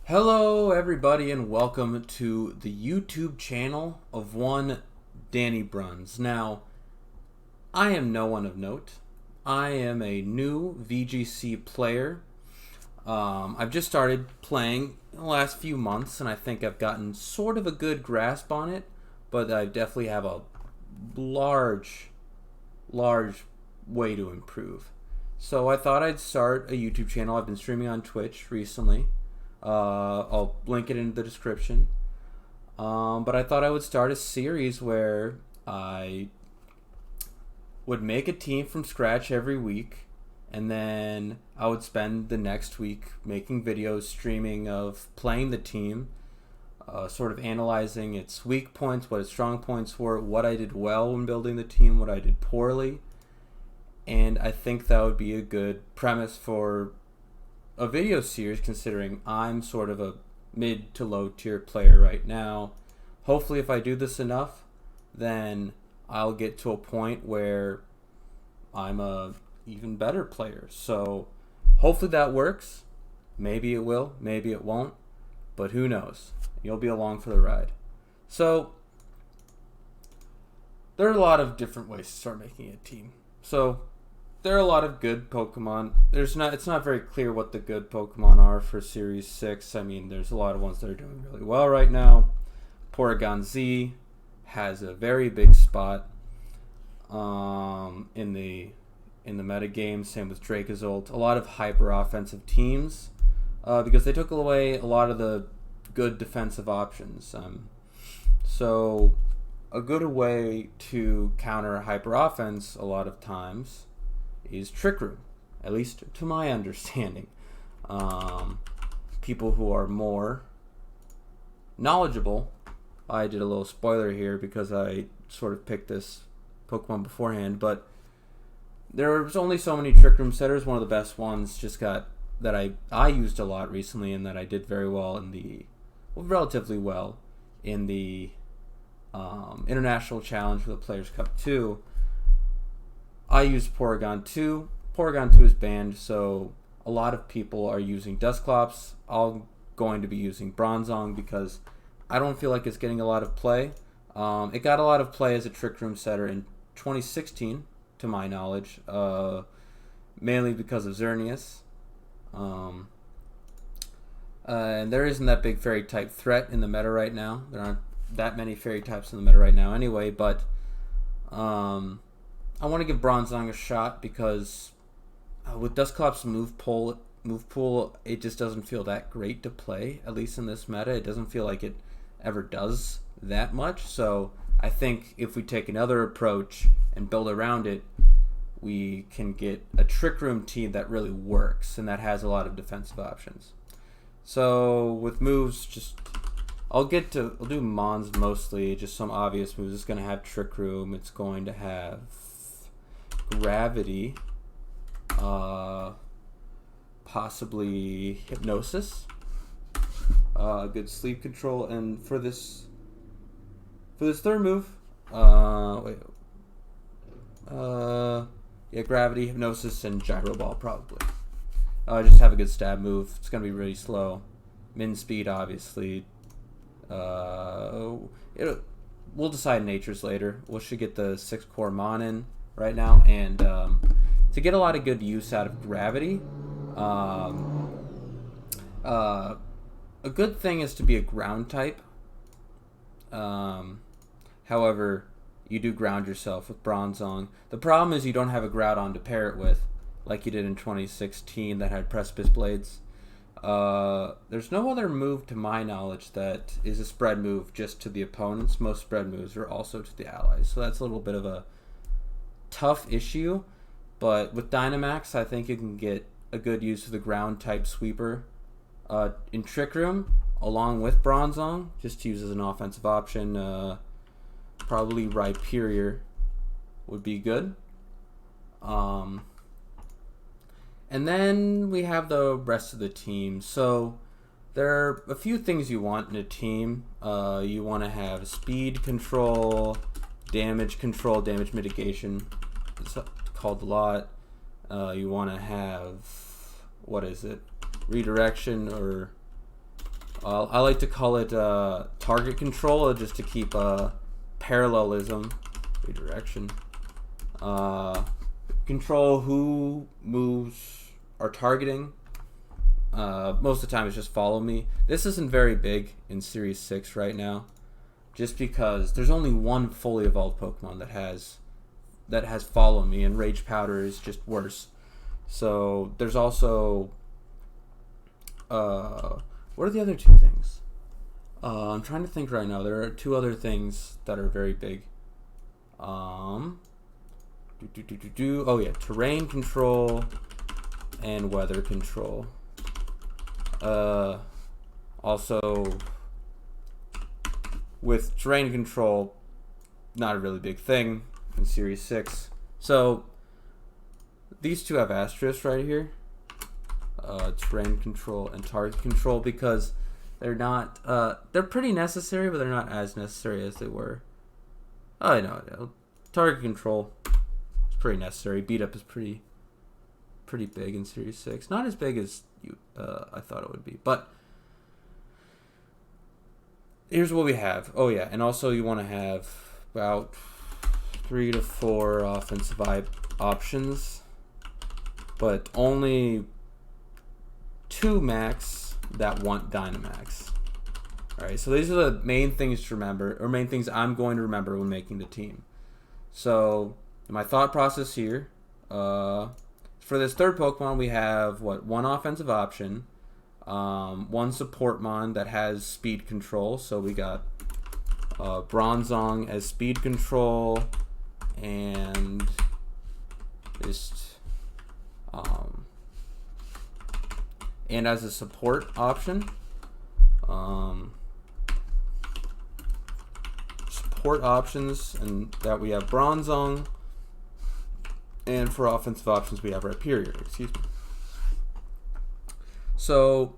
Hello everybody and welcome to the YouTube channel of one Danny Bruns. Now, I am no one of note. I am a new VGC player. I've just started playing in the last few months and I think I've gotten sort of a good grasp on it, but I definitely have a large way to improve. So I thought I'd start a YouTube channel. I've been streaming on Twitch recently. I'll link it in the description. But I thought I would start a series where I would make a team from scratch every week, and then I would spend the next week making videos, streaming of playing the team, sort of analyzing its weak points, what its strong points were, what I did well when building the team, what I did poorly. And I think that would be a good premise for a video series, considering I'm sort of a mid to low tier player right now. Hopefully if I do this enough, then I'll get to a point where I'm a even better player. So hopefully that works. Maybe it will, maybe it won't, but who knows? You'll be along for the ride. So there are a lot of different ways to start making a team. So there are a lot of good Pokemon. It's not very clear what the good Pokemon are for Series 6. I mean, there's a lot of ones that are doing really well right now. Porygon Z has a very big spot in the meta game. Same with Dracozolt. A lot of hyper offensive teams because they took away a lot of the good defensive options. So a good way to counter hyper offense a lot of times is Trick Room, at least to my understanding. People who are more knowledgeable, I did a little spoiler here because I sort of picked this Pokemon beforehand, but there's only so many Trick Room setters. One of the best ones that I used a lot recently and that I did very well relatively well in the International Challenge for the Players Cup 2. I used Porygon 2. Porygon 2 is banned, so a lot of people are using Dusclops. I'm going to be using Bronzong because I don't feel like it's getting a lot of play. It got a lot of play as a Trick Room setter in 2016, to my knowledge, mainly because of Xerneas. And there isn't that big fairy type threat in the meta right now. There aren't that many fairy types in the meta right now anyway, but I want to give Bronzong a shot because with Dusclops move pool, it just doesn't feel that great to play, at least in this meta. It doesn't feel like it ever does that much. So I think if we take another approach and build around it, we can get a Trick Room team that really works and that has a lot of defensive options. So with moves, I'll do Mons mostly, just some obvious moves. It's going to have Trick Room. It's going to have Gravity, possibly Hypnosis, good sleep control, and for this third move, Gravity, Hypnosis, and Gyro Ball probably. Just have a good stab move. It's gonna be really slow. Min speed, obviously. We'll decide natures later. We should get the 6 core Mon in right now, and to get a lot of good use out of Gravity, a good thing is to be a ground type. However, you do ground yourself with Bronzong. The problem is you don't have a Groudon to pair it with, like you did in 2016 that had Precipice Blades. There's no other move to my knowledge that is a spread move just to the opponents. Most spread moves are also to the allies, so that's a little bit of a tough issue. But with Dynamax, I think you can get a good use of the ground type sweeper in Trick Room along with Bronzong, just to use as an offensive option. Probably Rhyperior would be good. And then we have the rest of the team. So there are a few things you want in a team. You want to have speed control, damage mitigation. It's called a lot. You want to have, redirection or I like to call it target control, just to keep parallelism, redirection. Control who moves are targeting. Most of the time it's just follow me. This isn't very big in Series 6 right now, just because there's only one fully evolved Pokemon that has follow me, and Rage Powder is just worse. So there's also what are the other two things? I'm trying to think right now. There are two other things that are very big. Oh yeah, terrain control and weather control. Also, with terrain control, not a really big thing in Series 6. So these two have asterisks right here. Terrain control and target control, because they're not they're pretty necessary, but they're not as necessary as they were. I know. Target control is pretty necessary. Beat up is pretty big in Series 6. Not as big as I thought it would be, but here's what we have. Oh yeah, and also you want to have about 3 to 4 offensive options, but only 2 max that want Dynamax. Alright, so these are the main things to remember, or main things I'm going to remember when making the team. So my thought process here, for this third Pokemon, we have 1 offensive option, 1 support mon that has speed control. So we got Bronzong as speed control, and just and as a support option, support options, and that we have Bronzong, and for offensive options we have Rhyperior. Excuse me. So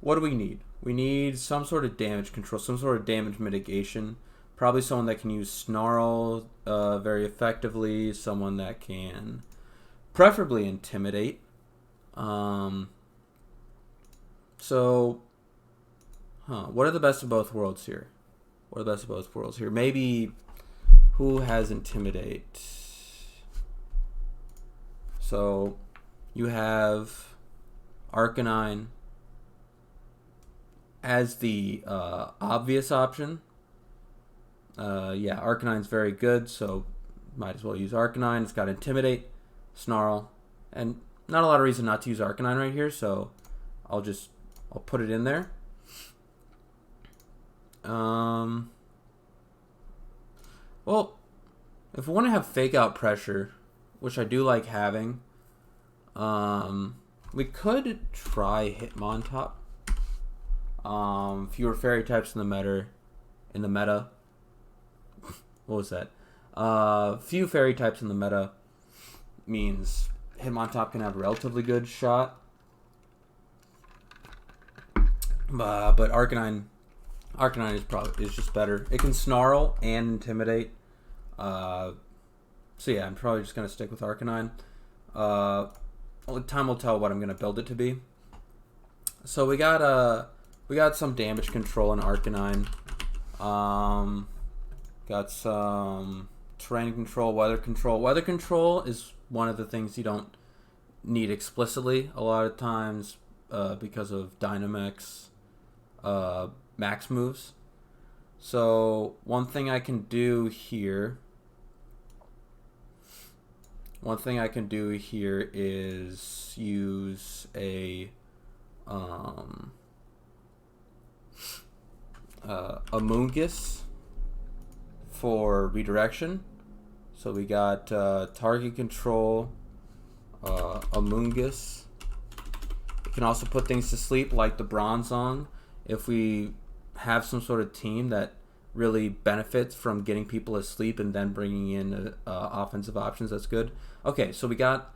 what do we need? We need some sort of damage control, some sort of damage mitigation. Probably someone that can use Snarl very effectively, someone that can preferably intimidate. So, what are the best of both worlds here? What are the best of both worlds here? Maybe who has intimidate? So, you have Arcanine as the obvious option. Yeah, Arcanine's very good, so might as well use Arcanine. It's got Intimidate, Snarl, and not a lot of reason not to use Arcanine right here, so I'll put it in there. Well, if we want to have Fake Out Pressure, which I do like having, we could try Hitmontop. Fewer fairy types in the meta. What was that? Few fairy types in the meta means Hitmontop can have a relatively good shot. But Arcanine is just better. It can Snarl and Intimidate. So yeah, I'm probably just gonna stick with Arcanine. Time will tell what I'm gonna build it to be. So we got some damage control in Arcanine. Got some terrain control, weather control. Weather control is one of the things you don't need explicitly a lot of times because of Dynamax max moves. So one thing I can do here is use a Amoonguss for redirection. So we got target control, Amoonguss. It can also put things to sleep like the Bronzong. If we have some sort of team that really benefits from getting people asleep and then bringing in offensive options, that's good. Okay, so we got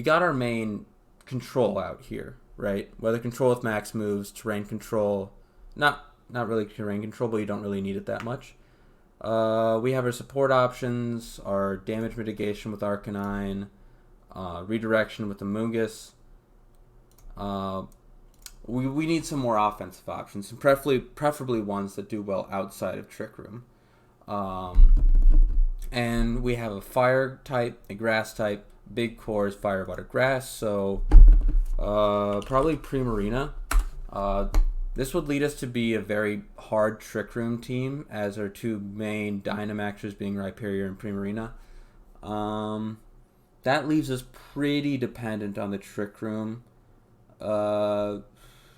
our main control out here, right? Weather control with max moves, terrain control, not really terrain control, but you don't really need it that much. We have our support options, our damage mitigation with Arcanine, redirection with the Amoonguss. we need some more offensive options, and preferably ones that do well outside of Trick Room. And we have a fire type, a grass type. Big core is fire, water, grass. So probably Primarina. This would lead us to be a very hard Trick Room team, as our two main Dynamaxers being Rhyperior and Primarina. That leaves us pretty dependent on the Trick Room.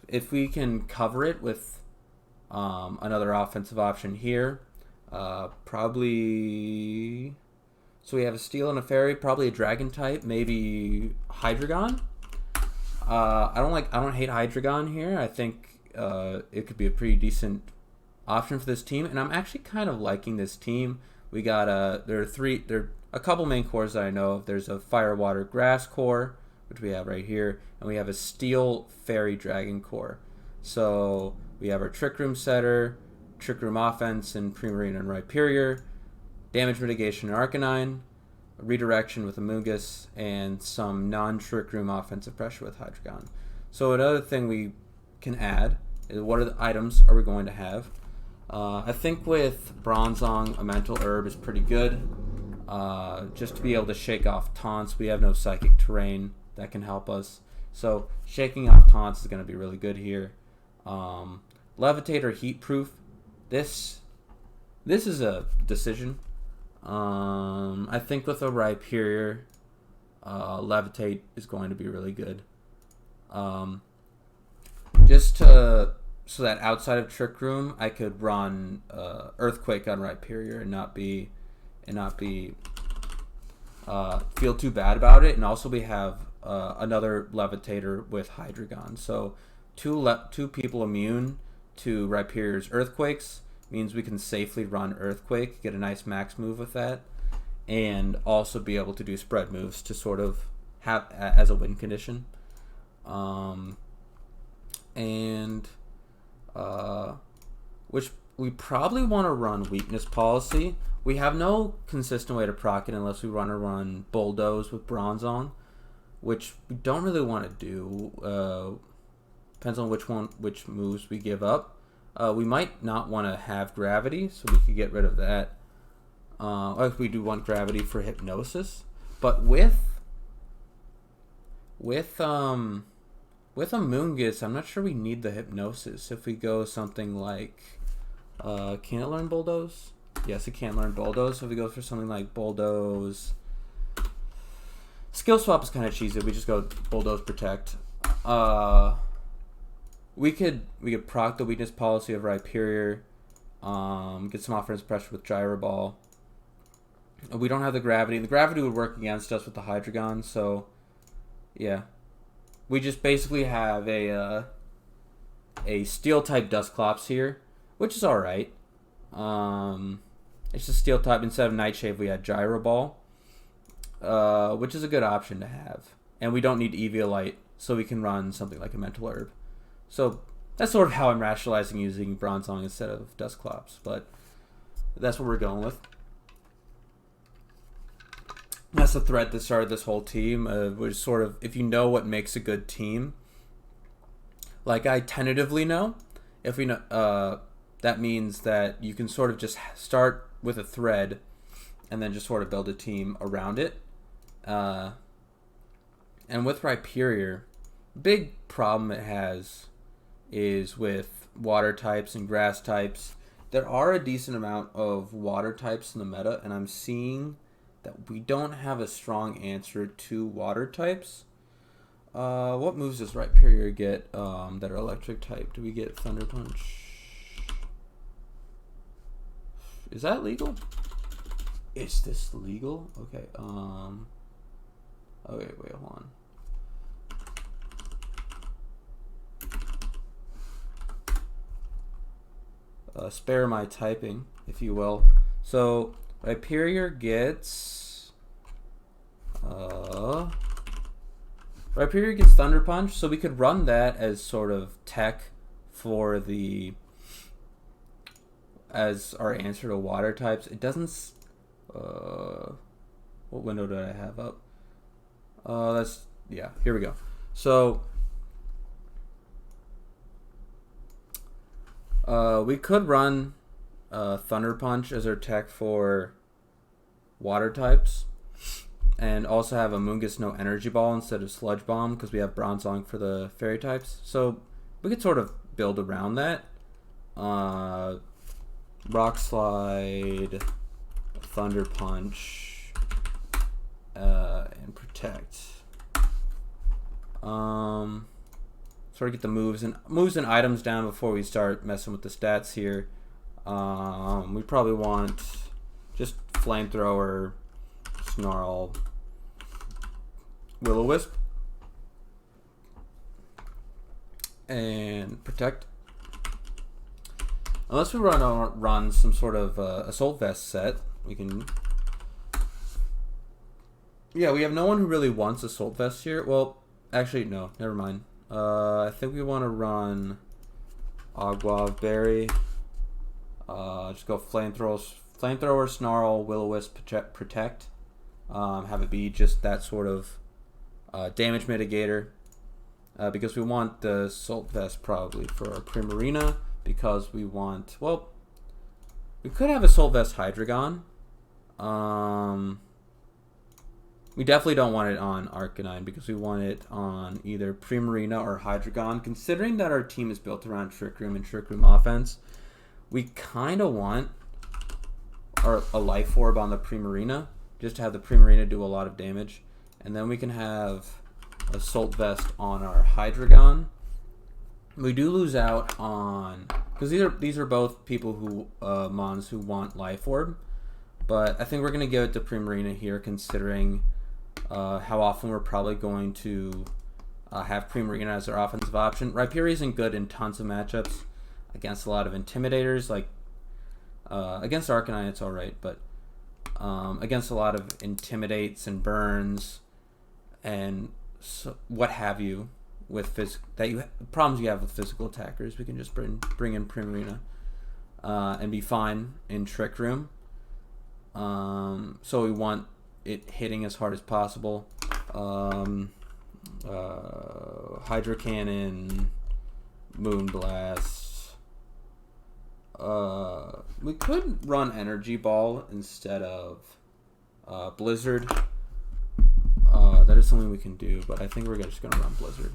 If we can cover it with another offensive option here, probably... So we have a Steel and a Fairy, probably a Dragon type, maybe Hydrogon. I don't hate Hydrogon here. I think it could be a pretty decent option for this team, and I'm actually kind of liking this team. We got there are a couple main cores that I know of. There's a Fire, Water, Grass core, which we have right here, and we have a Steel, Fairy, Dragon core. So we have our Trick Room setter, Trick Room offense, and Primarina and Rhyperior, damage mitigation and Arcanine, redirection with Amoonguss, and some non-Trick Room offensive pressure with Hydrogon. So another thing we can add is what are the items are we going to have. I think with Bronzong, a Mental Herb is pretty good. Just to be able to shake off taunts. We have no psychic terrain that can help us. So shaking off taunts is going to be really good here. Levitate or Heat Proof. This is a decision. I think with a Rhyperior, Levitate is going to be really good. So that outside of Trick Room, I could run Earthquake on Rhyperior and not feel too bad about it. And also we have another Levitator with Hydrogon. So two people immune to Rhyperior's Earthquakes means we can safely run Earthquake, get a nice max move with that, and also be able to do spread moves to sort of have as a win condition. Which we probably want to run Weakness Policy. We have no consistent way to proc it unless we want to run Bulldoze with Bronzong, which we don't really want to do. Depends on which moves we give up. We might not want to have Gravity, so we could get rid of that. Like we do want Gravity for Hypnosis, but with Amoonguss, I'm not sure we need the Hypnosis. If we go something like, can it learn Bulldoze? Yes, it can learn Bulldoze. So if we go for something like Bulldoze, Skill Swap is kind of cheesy. We just go Bulldoze Protect. We could proc the Weakness Policy of Rhyperior, get some offense pressure with Gyro Ball. We don't have the Gravity. The Gravity would work against us with the Hydrogon, so yeah. We just basically have a Steel type Dusclops here, which is alright. It's a Steel type. Instead of Nightshade, we had Gyro Ball, which is a good option to have. And we don't need Eviolite, so we can run something like a Mental Herb. So that's sort of how I'm rationalizing using Bronzong instead of Dusclops, but that's what we're going with. That's the thread that started this whole team, which sort of, if you know what makes a good team, like I tentatively know, if we know, that means that you can sort of just start with a thread and then just sort of build a team around it. And with Rhyperior, big problem it has is with water types and grass types. There are a decent amount of water types in the meta, and I'm seeing that we don't have a strong answer to water types. What moves does Rhyperior get that are electric type? Do we get Thunder Punch? Is that legal? Is this legal? Okay. Okay, wait, hold on. Spare my typing, if you will. So Rhyperior gets Thunder Punch, so we could run that as sort of tech for as our answer to water types. It doesn't. What window did I have up? Here we go. So We could run Thunder Punch as our tech for water types, and also have a Moongus no Energy Ball instead of Sludge Bomb because we have Bronzong for the fairy types. So we could sort of build around that. Rock Slide, Thunder Punch, and Protect. Sort of get the moves and items down before we start messing with the stats here. We probably want just Flamethrower, Snarl, Will-O-Wisp, and Protect. Unless we run some sort of Assault Vest set, we can. Yeah, we have no one who really wants Assault Vest here. Well, actually, no, never mind. I think we want to run Aguav Berry. Just go Flamethrower, Snarl, Will-O-Wisp, Protect. Have it be just that sort of damage mitigator. Because we want the Assault Vest probably for our Primarina. Because we want, well, we could have Assault Vest Hydrogon. We definitely don't want it on Arcanine because we want it on either Primarina or Hydrogon. Considering that our team is built around Trick Room and Trick Room offense, we kind of want a Life Orb on the Primarina, just to have the Primarina do a lot of damage. And then we can have Assault Vest on our Hydrogon. We do lose out on, because these are both people who mons who want Life Orb, but I think we're gonna give it to Primarina here, considering how often we're probably going to have Primarina as our offensive option. Rhyperior isn't good in tons of matchups against a lot of Intimidators, like against Arcanine it's alright, but against a lot of Intimidates and Burns and what have you. With problems you have with physical attackers, we can just bring in Primarina and be fine in Trick Room. So we want it hitting as hard as possible. Hydro Cannon, Moonblast. We could run Energy Ball instead of Blizzard. That is something we can do, but I think we're just gonna run Blizzard.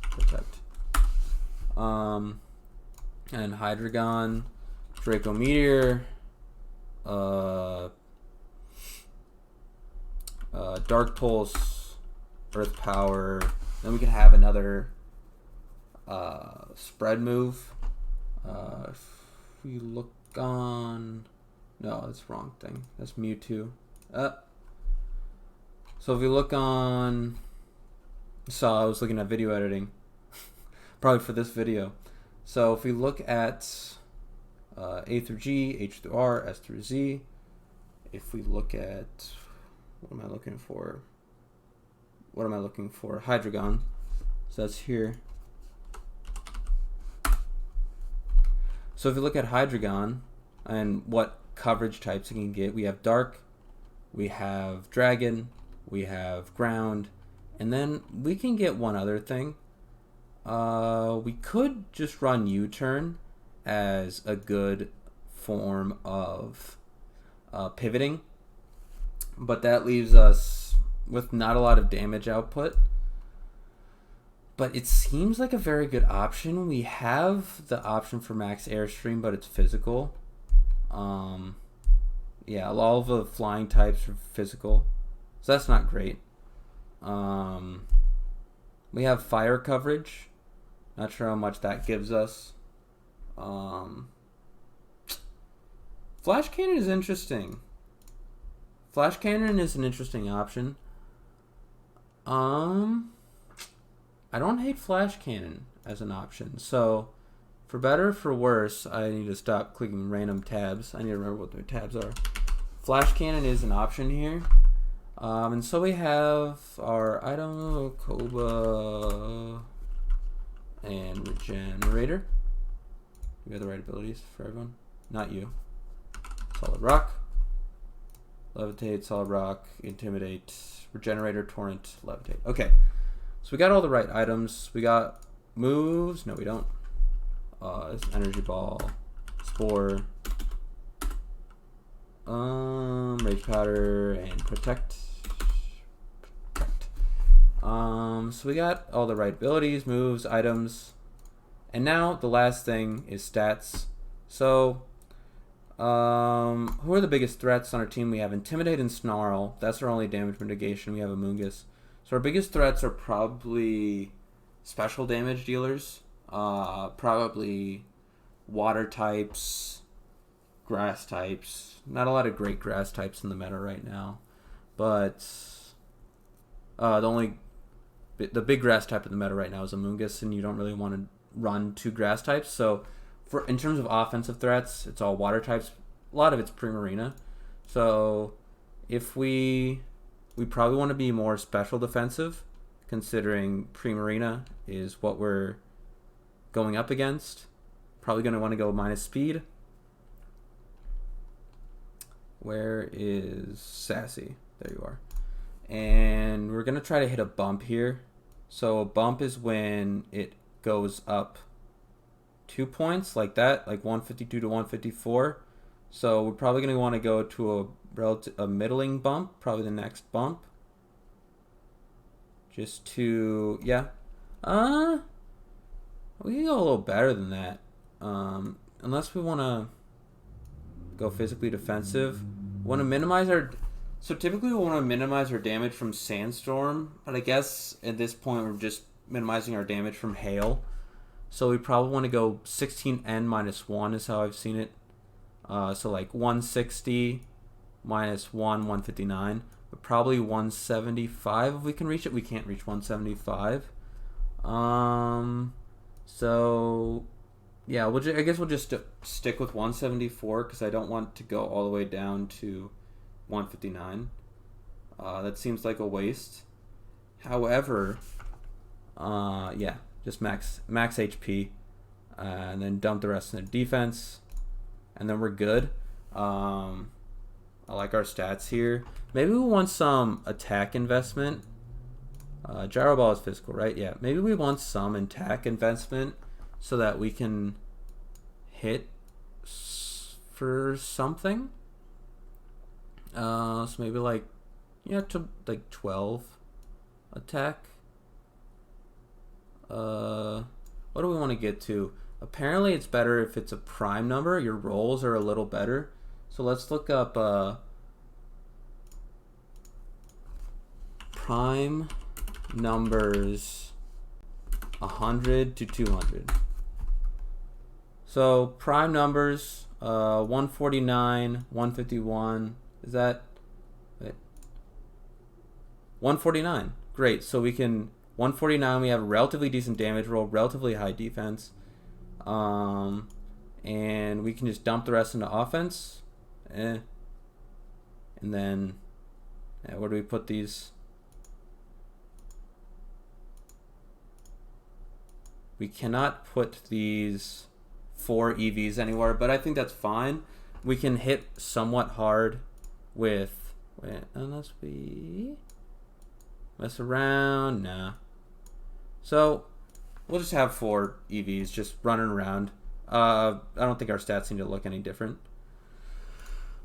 Protect. And Hydrogon, Draco Meteor, Dark Pulse, Earth Power. Then we can have another spread move. If we look on, no, that's the wrong thing. That's Mewtwo. So if we look on, I was looking at video editing. Probably for this video. So if we look at A through G, H through R, S through Z, if we look at, what am I looking for? Hydrogon. So that's here. So if you look at Hydrogon and what coverage types it can get, we have Dark, we have Dragon, we have Ground, and then we can get one other thing. We could just run U-turn as a good form of pivoting, but that leaves us with not a lot of damage output. But it seems like a very good option. We have the option for max airstream, but it's physical. Yeah, all of the flying types are physical, so that's not great. We have fire coverage. Not sure how much that gives us. Flash Cannon is interesting. Flash Cannon is an interesting option. I don't hate Flash Cannon as an option. So, for better or for worse, I need to stop clicking random tabs. I need to remember what the tabs are. Flash Cannon is an option here. And so we have our item, Koba, and Regenerator. We have the right abilities for everyone. Not you. Solid Rock, Levitate, Solid Rock, Intimidate, Regenerator, Torrent, Levitate. Okay, so we got all the right items. We got moves. No, we don't. Energy Ball, Spore, Rage Powder, and Protect. So we got all the right abilities, moves, items, and now the last thing is stats. So, who are the biggest threats on our team? We have Intimidate and Snarl. That's our only damage mitigation. We have Amoonguss. So our biggest threats are probably special damage dealers. Probably water types, grass types. Not a lot of great grass types in the meta right now, but the big grass type in the meta right now is Amoonguss, and you don't really want to run two grass types. So in terms of offensive threats, it's all water types. A lot of it's Primarina. So if we probably want to be more special defensive, considering Primarina is what we're going up against. Probably going to want to go minus speed. Where is Sassy? There you are. And we're going to try to hit a bump here. So a bump is when it goes up 2 points like that, like 152 to 154. So we're probably going to want to go to a middling bump, probably the next bump. Just to, yeah. We can go a little better than that. Unless we want to go physically defensive. Want to minimize our... So typically we want to minimize our damage from Sandstorm, but I guess at this point we're just minimizing our damage from Hail. So we probably want to go 16N minus 1 is how I've seen it. So like 160 minus 1, 159. But probably 175 if we can reach it. We can't reach 175. So yeah, I guess we'll just stick with 174 because I don't want to go all the way down to 159. That seems like a waste. However, yeah, just max HP, and then dump the rest in the defense, and then we're good. I like our stats here. Maybe we want some attack investment. Gyro Ball is physical, right? Yeah. Maybe we want some attack investment so that we can hit for something. So maybe like, yeah, to like 12 attack. What do we want to get to? Apparently it's better if it's a prime number. Your rolls are a little better. So let's look up prime numbers 100 to 200. So prime numbers 149, 151. Is that wait, 149? Great. So we can 149. We have a relatively decent damage roll, relatively high defense, and we can just dump the rest into offense. And then where do we put these? We cannot put these 4 EVs anywhere, but I think that's fine. We can hit somewhat hard with, unless we mess around, nah. So we'll just have 4 EVs just running around. I don't think our stats seem to look any different.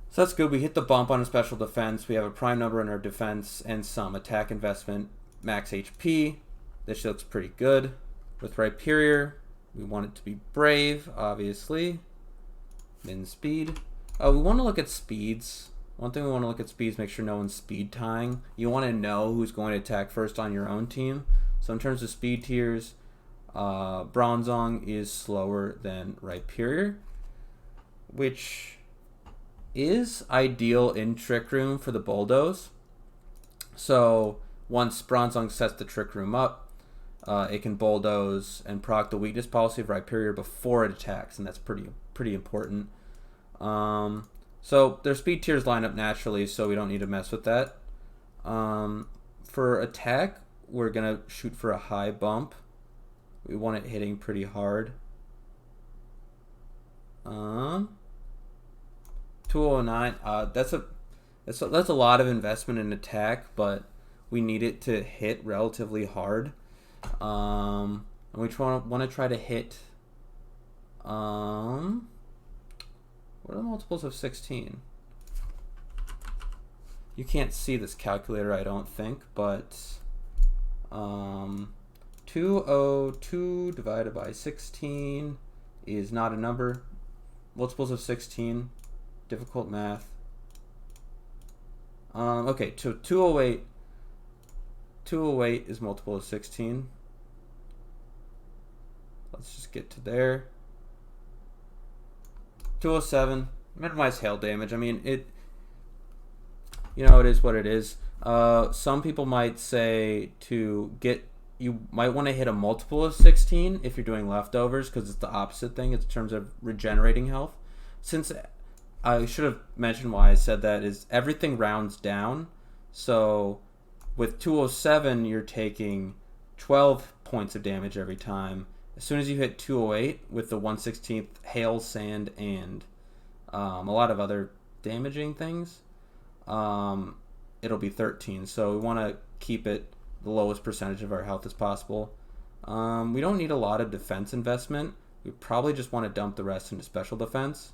So that's good. We hit the bump on a special defense. We have a prime number in our defense and some attack investment. Max HP. This looks pretty good. With Rhyperior, we want it to be brave, obviously. Min speed. We want to look at speeds. One thing we want to look at speeds, make sure no one's speed tying. You want to know who's going to attack first on your own team. So in terms of speed tiers, Bronzong is slower than Rhyperior, which is ideal in Trick Room for the Bulldoze. So once Bronzong sets the Trick Room up, it can bulldoze and proc the weakness policy of Rhyperior before it attacks, and that's pretty important. So their speed tiers line up naturally, so we don't need to mess with that. For attack, we're gonna shoot for a high bump. We want it hitting pretty hard. 209. That's a lot of investment in attack, but we need it to hit relatively hard. And we want to try to hit What are the multiples of 16? You can't see this calculator, I don't think, but 202 divided by 16 is not a number. Multiples of 16, difficult math. Okay, so 208 is multiple of 16. Let's just get to there. 207, minimize hail damage. I mean, it is what it is. Some people might say you might want to hit a multiple of 16 if you're doing leftovers, because it's the opposite thing in terms of regenerating health. Since I should have mentioned why I said that is everything rounds down. So with 207, you're taking 12 points of damage every time. As soon as you hit 208 with the 1/16th hail, sand, and a lot of other damaging things, it'll be 13. So we want to keep it the lowest percentage of our health as possible. We don't need a lot of defense investment. We probably just want to dump the rest into special defense.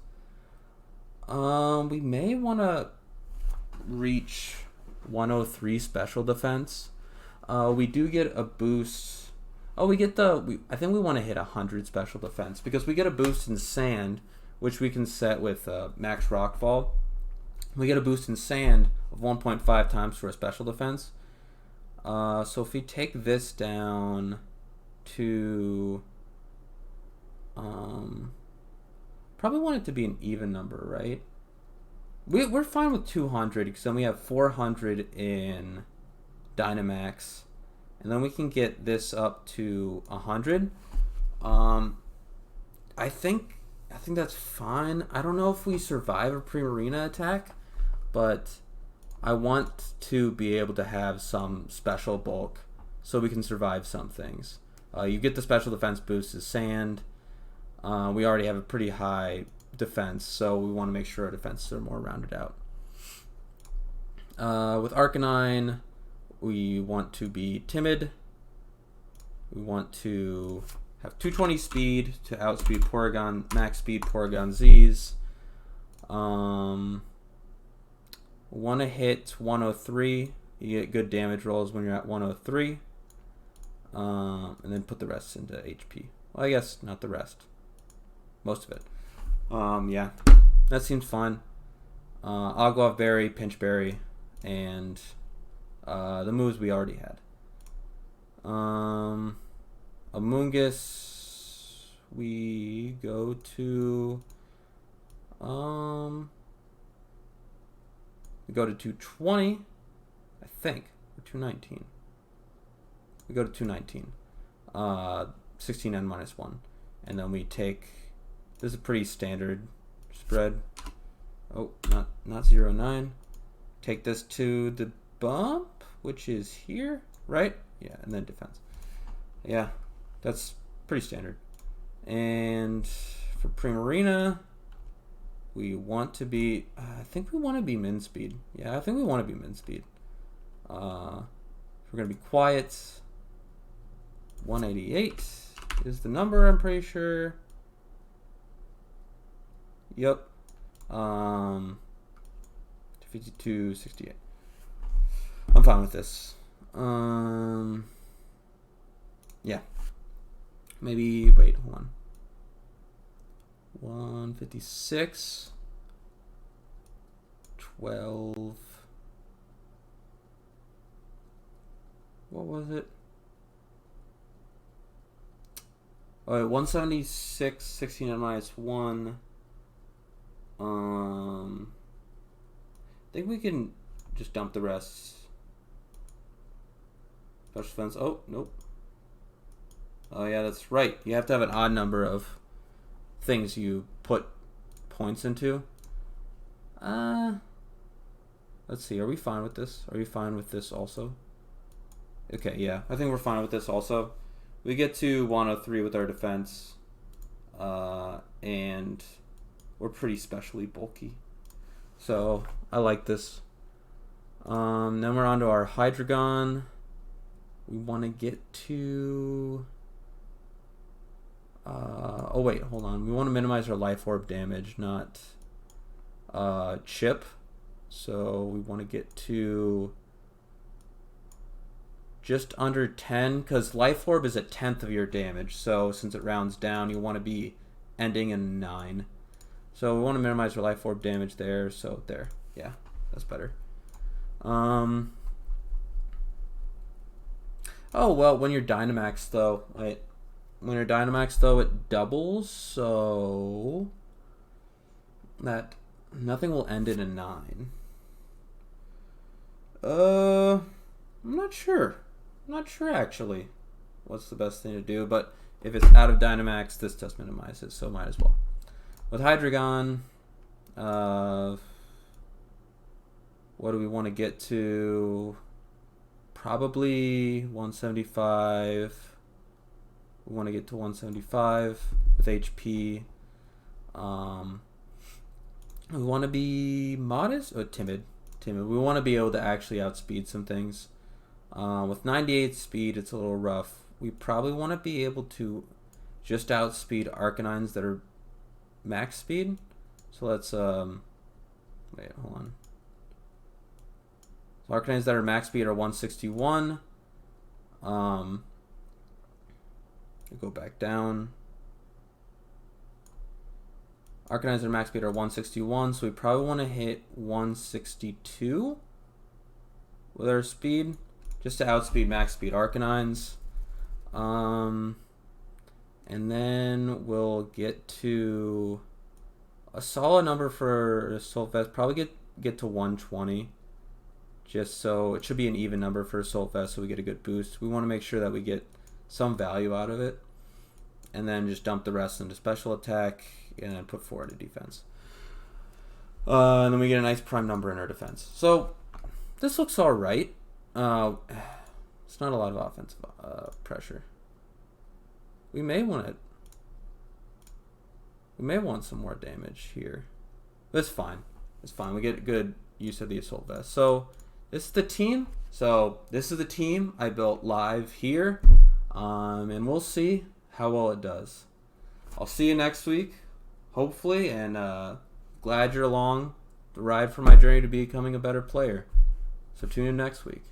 We may want to reach 103 special defense. We do get a boost. Oh, I think we want to hit 100 special defense because we get a boost in sand, which we can set with max rockfall. We get a boost in sand of 1.5 times for a special defense. So if we take this down to probably want it to be an even number, right? We're fine with 200 because then we have 400 in Dynamax, and then we can get this up to 100. I think that's fine. I don't know if we survive a Primarina attack, but I want to be able to have some special bulk so we can survive some things. You get the special defense boost as sand. We already have a pretty high defense, so we want to make sure our defenses are more rounded out. With Arcanine, we want to be timid. We want to have 220 speed to outspeed Porygon, max speed Porygon Z's. Want to hit 103. You get good damage rolls when you're at 103. And then put the rest into HP. Well, I guess not the rest. Most of it. Yeah, that seems fun. Agua Berry, Pinch Berry, and the moves we already had. Amoonguss, we go to 220, I think, or 219. We go to 219. 16n minus 1. And then we take, this is a pretty standard spread. Oh, not 0.9. Take this to the bump, which is here, right? Yeah, and then defense. Yeah, that's pretty standard. And for Primarina, we want to be, I think we want to be min speed. Yeah, I think we want to be min speed. We're going to be quiet. 188 is the number, I'm pretty sure. Yep. 5268. I'm fine with this. Yeah. Maybe, wait, hold on. 156. 12. What was it? Oh, 176, 16 and minus 1. I think we can just dump the rest. Special defense. Oh, nope. Oh, yeah, that's right. You have to have an odd number of things you put points into. Let's see. Are we fine with this? Are we fine with this also? Okay, yeah. I think we're fine with this also. We get to 103 with our defense. And we're pretty specially bulky. So, I like this. Then we're on to our Hydrogon. We want to get to Oh wait, hold on. We want to minimize our life orb damage, not chip. So we want to get to just under 10, because life orb is a 10th of your damage. So since it rounds down, you want to be ending in 9. So we want to minimize our life orb damage there. So there, yeah, that's better. Oh well, when you're Dynamax though, wait. When you're Dynamax though, it doubles, so that nothing will end in a 9. I'm not sure. I'm not sure actually what's the best thing to do, but if it's out of Dynamax, this does minimize it, so might as well. With Hydrogon, what do we want to get to? Probably 175. We want to get to 175 with HP. We want to be modest or timid. We want to be able to actually outspeed some things. With 98 speed, it's a little rough. We probably want to be able to just outspeed Arcanines that are max speed. So let's wait, hold on. So Arcanines that are max speed are 161. Go back down. Arcanines that are max speed are 161, so we probably want to hit 162 with our speed, just to outspeed max speed Arcanines. And then we'll get to a solid number for Assault Vest. Probably get to 120, just so it should be an even number for Assault Vest, so we get a good boost. We want to make sure that we get some value out of it, and then just dump the rest into special attack and then put 4 into defense. And then we get a nice prime number in our defense. So this looks all right. It's not a lot of offensive pressure. We may want some more damage here. That's fine. It's fine. We get good use of the Assault Vest. So this is the team. I built live here. And we'll see how well it does. I'll see you next week, hopefully, and glad you're along the ride for my journey to becoming a better player. So tune in next week.